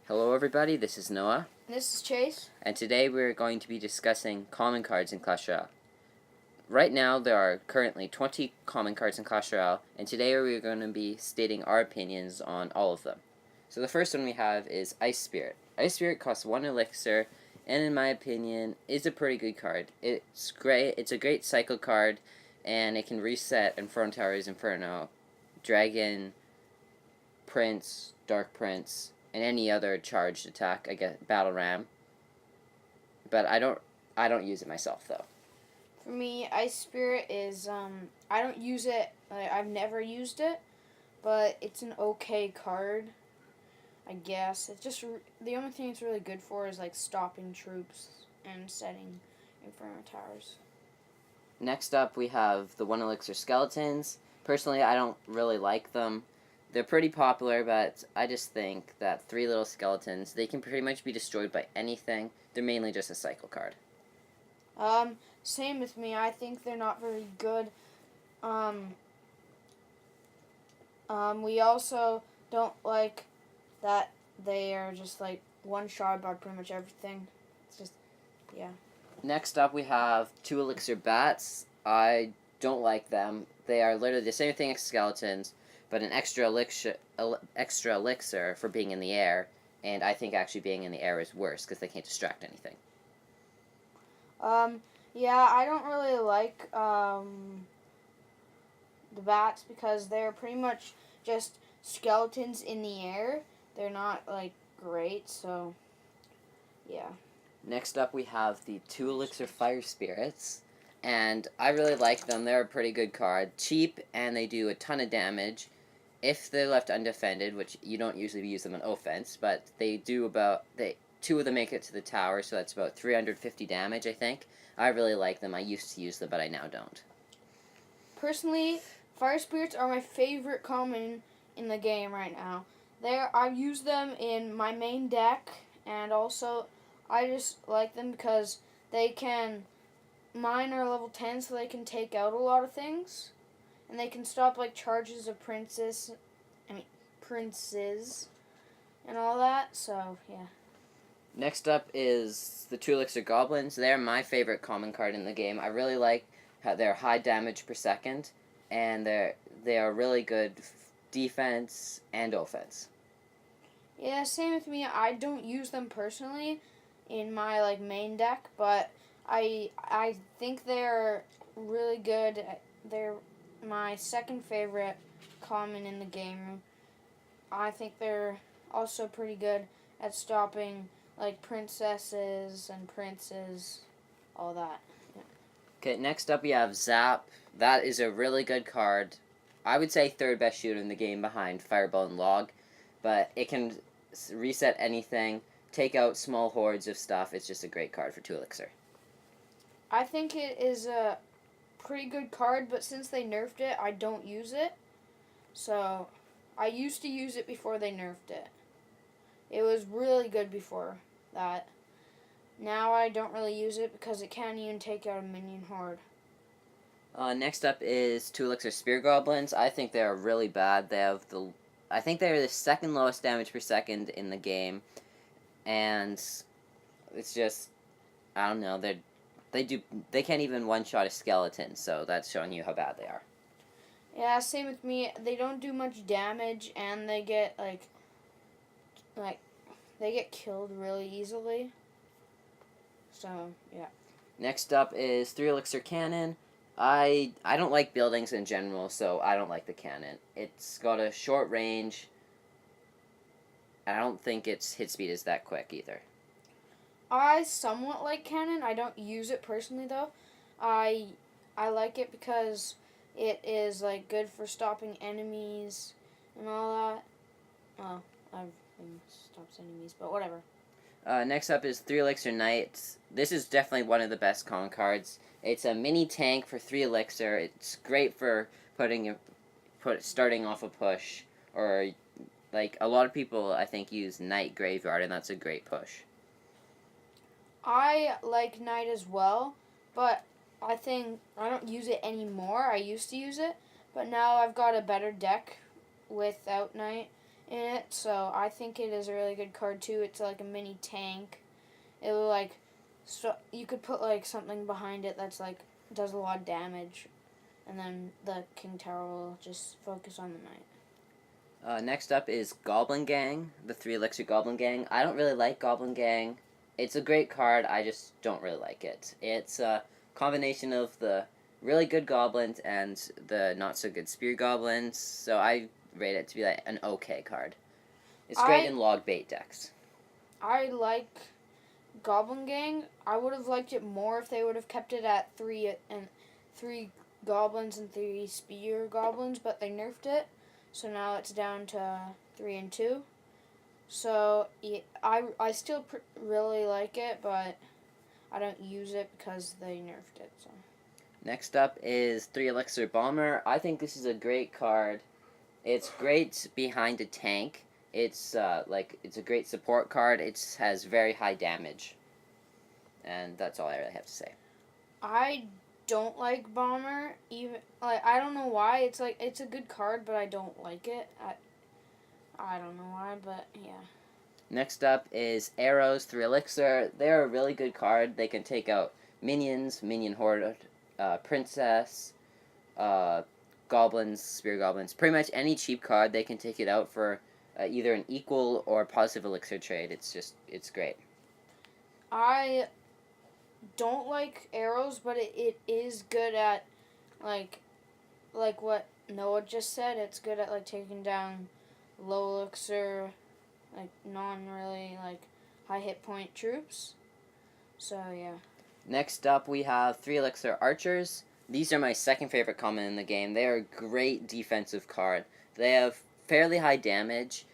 Hello everybody, this is Noah. This is Chase. And today we're going to be discussing common cards in Clash Royale. Right now there are currently 20 common cards in Clash Royale, and today we're going to be stating our opinions on all of them. So the first one we have is Ice Spirit. Ice Spirit costs 1 elixir, and in my opinion, is a pretty good card. It's great, it's a great cycle card, and it can reset Inferno Tower's Inferno, Dragon, Prince, Dark Prince, and any other charged attack, I guess Battle Ram. But I don't use it myself though. For me, Ice Spirit is I don't use it. I've never used it, but it's an okay card, I guess. It's just the only thing it's really good for is like stopping troops and setting Inferno Towers. Next up we have the 1 elixir skeletons. Personally, I don't really like them. They're pretty popular, but I just think that 3 little skeletons, they can pretty much be destroyed by anything. They're mainly just a cycle card. Same with me. I think they're not very good. We also don't like that they are just like one-shot by pretty much everything. It's just, yeah. Next up we have 2 elixir bats. I don't like them. They are literally the same thing as skeletons, but an extra elixir for being in the air, and I think actually being in the air is worse because they can't distract anything. Yeah, I don't really like the bats because they're pretty much just skeletons in the air. They're not like great, so yeah. Next up we have the 2 elixir fire spirits, and I really like them. They're a pretty good card. Cheap, and they do a ton of damage if they're left undefended, which you don't usually use them on offense, but they do about 2 of them make it to the tower, so that's about 350 damage, I think. I really like them. I used to use them, but I now don't. Personally, fire spirits are my favorite common in the game right now. I've used them in my main deck, and also I just like them because mine are level 10, so they can take out a lot of things, and they can stop like charges of princes and all that. So yeah. Next up is the 2 elixir goblins. They're my favorite common card in the game. I really like how they're high damage per second, and they are really good defense and offense. Yeah, same with me. I don't use them personally in my like main deck, but I think they're really good. They're my second favorite common in the game. I think they're also pretty good at stopping like princesses and princes, all that. Yeah. Okay, next up we have Zap. That is a really good card. I would say 3rd best shooter in the game behind Fireball and Log, but it can reset anything, take out small hordes of stuff. It's just a great card for 2 elixir. I think it is a pretty good card, but since they nerfed it, I don't use it. So, I used to use it before they nerfed it. It was really good before that. Now I don't really use it because it can't even take out a minion horde. Next up is 2 elixir spear goblins. I think they are really bad. I think they're the 2nd lowest damage per second in the game, and it's just, I don't know. They can't even one-shot a skeleton, so that's showing you how bad they are. Yeah, same with me. They don't do much damage, and they get they get killed really easily. So yeah. Next up is 3 elixir cannon. I don't like buildings in general, so I don't like the cannon. It's got a short range, and I don't think its hit speed is that quick either. I somewhat like cannon. I don't use it personally though. I like it because it is like good for stopping enemies and all that. Oh, everything stops enemies, but whatever. Next up is 3 elixir knights. This is definitely one of the best common cards. It's a mini tank for 3 elixir. It's great for starting off a push, or like a lot of people I think use knight graveyard, and that's a great push. I like knight as well, but I think I don't use it anymore. I used to use it, but now I've got a better deck without knight, in it, so I think it is a really good card too. It's like a mini tank. It will like, so you could put like something behind it that's like does a lot of damage, and then the King Tower will just focus on the knight. Next up is Goblin Gang, the 3 Elixir Goblin Gang. I don't really like Goblin Gang. It's a great card, I just don't really like it. It's a combination of the really good goblins and the not so good spear goblins, so I rate it to be like an okay card. It's great in log bait decks. I like Goblin Gang. I would have liked it more if they would have kept it at 3 goblins and 3 spear goblins, but they nerfed it, so now it's down to 3 and 2. So yeah, I still really like it, but I don't use it because they nerfed it. So Next up is 3 Elixir Bomber. I think this is a great card. It's great behind a tank. It's it's a great support card. It has very high damage. And that's all I really have to say. I don't like Bomber. Even like I don't know why. It's a good card, but I don't like it. I don't know why, but yeah. Next up is Arrows 3 Elixir. They're a really good card. They can take out minions, Minion Horde, Princess, Goblins, Spear Goblins. Pretty much any cheap card, they can take it out for either an equal or positive elixir trade. It's great. I don't like arrows, but it is good at like what Noah just said. It's good at like taking down low elixir, like non really like high hit point troops. So yeah. Next up, we have 3 Elixir Archers. These are my second favorite common in the game. They are a great defensive card. They have fairly high damage,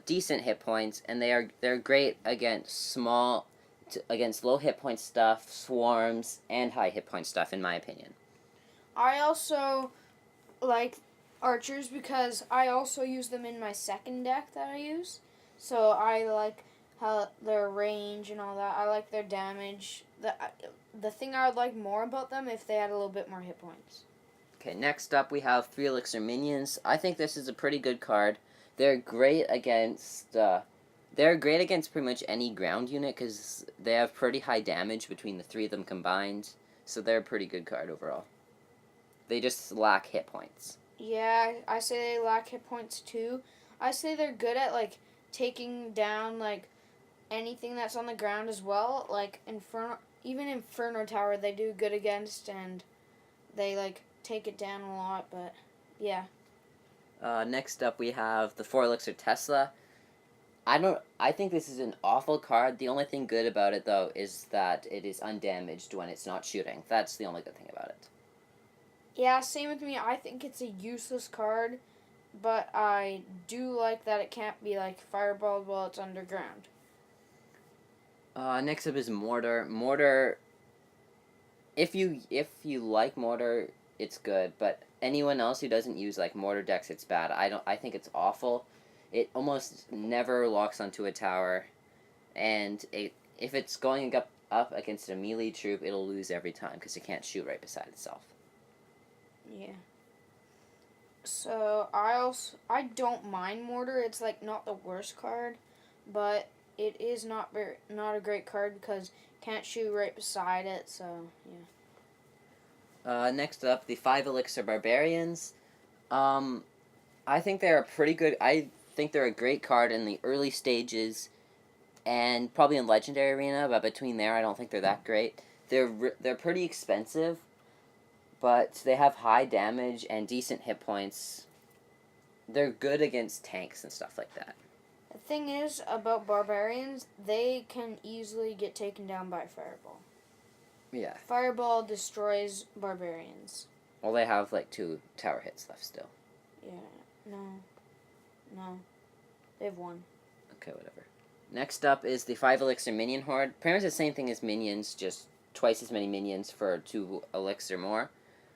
decent hit points, and they're great against against low hit point stuff, swarms, and high hit point stuff, in my opinion. I also like archers because I also use them in my second deck that I use. So I like how their range and all that. I like their damage. The thing I would like more about them if they had a little bit more hit points. Okay, next up we have 3 Elixir Minions. I think this is a pretty good card. They're great against pretty much any ground unit because they have pretty high damage between the 3 of them combined. So they're a pretty good card overall. They just lack hit points. Yeah, I say they lack hit points too. I say they're good at like taking down like anything that's on the ground as well. Like even Inferno Tower they do good against, and they like take it down a lot, but yeah. Next up we have the 4 Elixir Tesla. I think this is an awful card. The only thing good about it though is that it is undamaged when it's not shooting. That's the only good thing about it. Yeah, same with me. I think it's a useless card, but I do like that it can't be like fireballed while it's underground. Next up is Mortar. Mortar. If you like Mortar, it's good. But anyone else who doesn't use like Mortar decks, it's bad. I think it's awful. It almost never locks onto a tower, and if it's going up against a melee troop, it'll lose every time because it can't shoot right beside itself. Yeah. So I don't mind Mortar. It's like not the worst card, but it is not a great card because can't shoot right beside it. So yeah. Next up, the 5 Elixir Barbarians. I think they're a pretty good. I think they're a great card in the early stages, and probably in Legendary Arena. But between there, I don't think they're that great. They're pretty expensive, but they have high damage and decent hit points. They're good against tanks and stuff like that. The thing is about barbarians, they can easily get taken down by fireball. Yeah. Fireball destroys barbarians. Well, they have like 2 tower hits left still. Yeah. No. They have 1. Okay, whatever. Next up is the 5 Elixir Minion Horde. Pretty much the same thing as minions, just twice as many minions for 2 elixir more.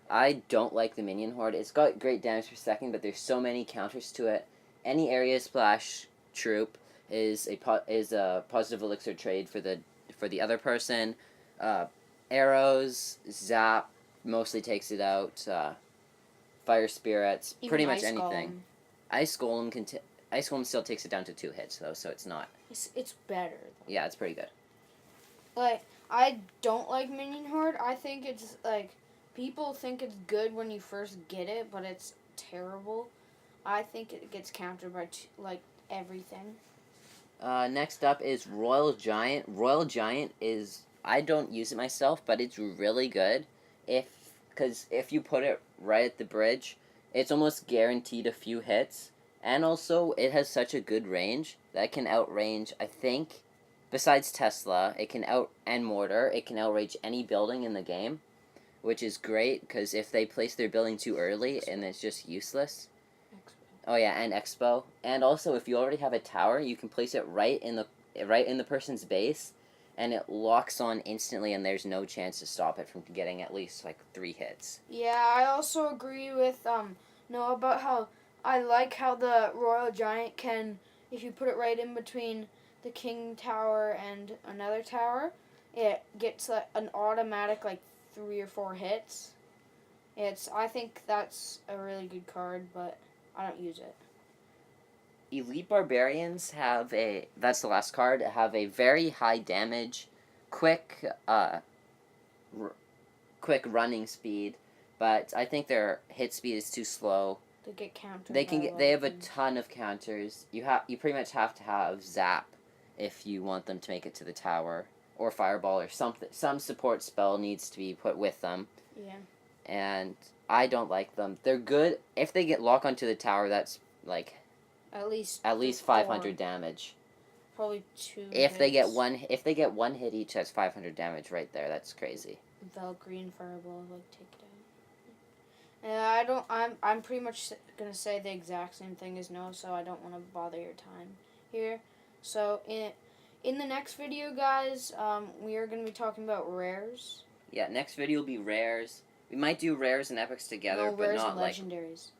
I don't like the Minion Horde. It's got great damage per second, but there's so many counters to it. Any area splash troop is a positive elixir trade for the other person. Arrows, zap mostly takes it out. Fire spirits, Even pretty much Ice anything. Golem. Ice Golem can Ice Golem still takes it down to 2 hits, though, so it's not... It's better. Yeah, it's pretty good. Like, I don't like Minion Horde. I think it's, like, people think it's good when you first get it, but it's terrible. I think it gets countered by, everything. Next up is Royal Giant. Royal Giant is... I don't use it myself, but it's really good. Because if you put it right at the bridge, it's almost guaranteed a few hits. And also, it has such a good range that it can outrange, I think, besides Tesla, and Mortar, it can outrange any building in the game, which is great, because if they place their building too early, and it's just useless. Oh yeah, and Expo. And also, if you already have a tower, you can place it right in the person's base, and it locks on instantly, and there's no chance to stop it from getting at least, 3 hits. Yeah, I also agree with Noah about how I like how the Royal Giant can, if you put it right in between the King Tower and another tower, it gets an automatic 3 or 4 hits. I think that's a really good card, but I don't use it. Elite Barbarians that's the last card, have a very high damage, quick running speed, but I think their hit speed is too slow. They get countered. They have a ton of counters. You pretty much have to have Zap if you want them to make it to the tower, or Fireball, or something. Some support spell needs to be put with them. Yeah. And I don't like them. They're good if they get lock onto the tower. That's at least 500 damage. Probably 2. If they get one hit each, that's 500 damage right there. That's crazy. Valkyrie and Fireball take it out. I'm pretty much gonna say the exact same thing as Noah, so I don't want to bother your time here. So in the next video, guys, we are gonna be talking about rares. Yeah, next video will be rares. We might do rares and epics together, no, but rares not and legendaries.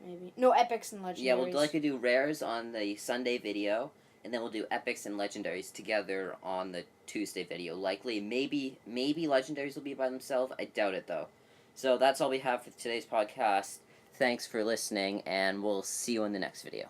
Maybe no epics and legendaries. Yeah, we'll likely do rares on the Sunday video, and then we'll do epics and legendaries together on the Tuesday video. Likely, maybe legendaries will be by themselves. I doubt it though. So that's all we have for today's podcast. Thanks for listening, and we'll see you in the next video.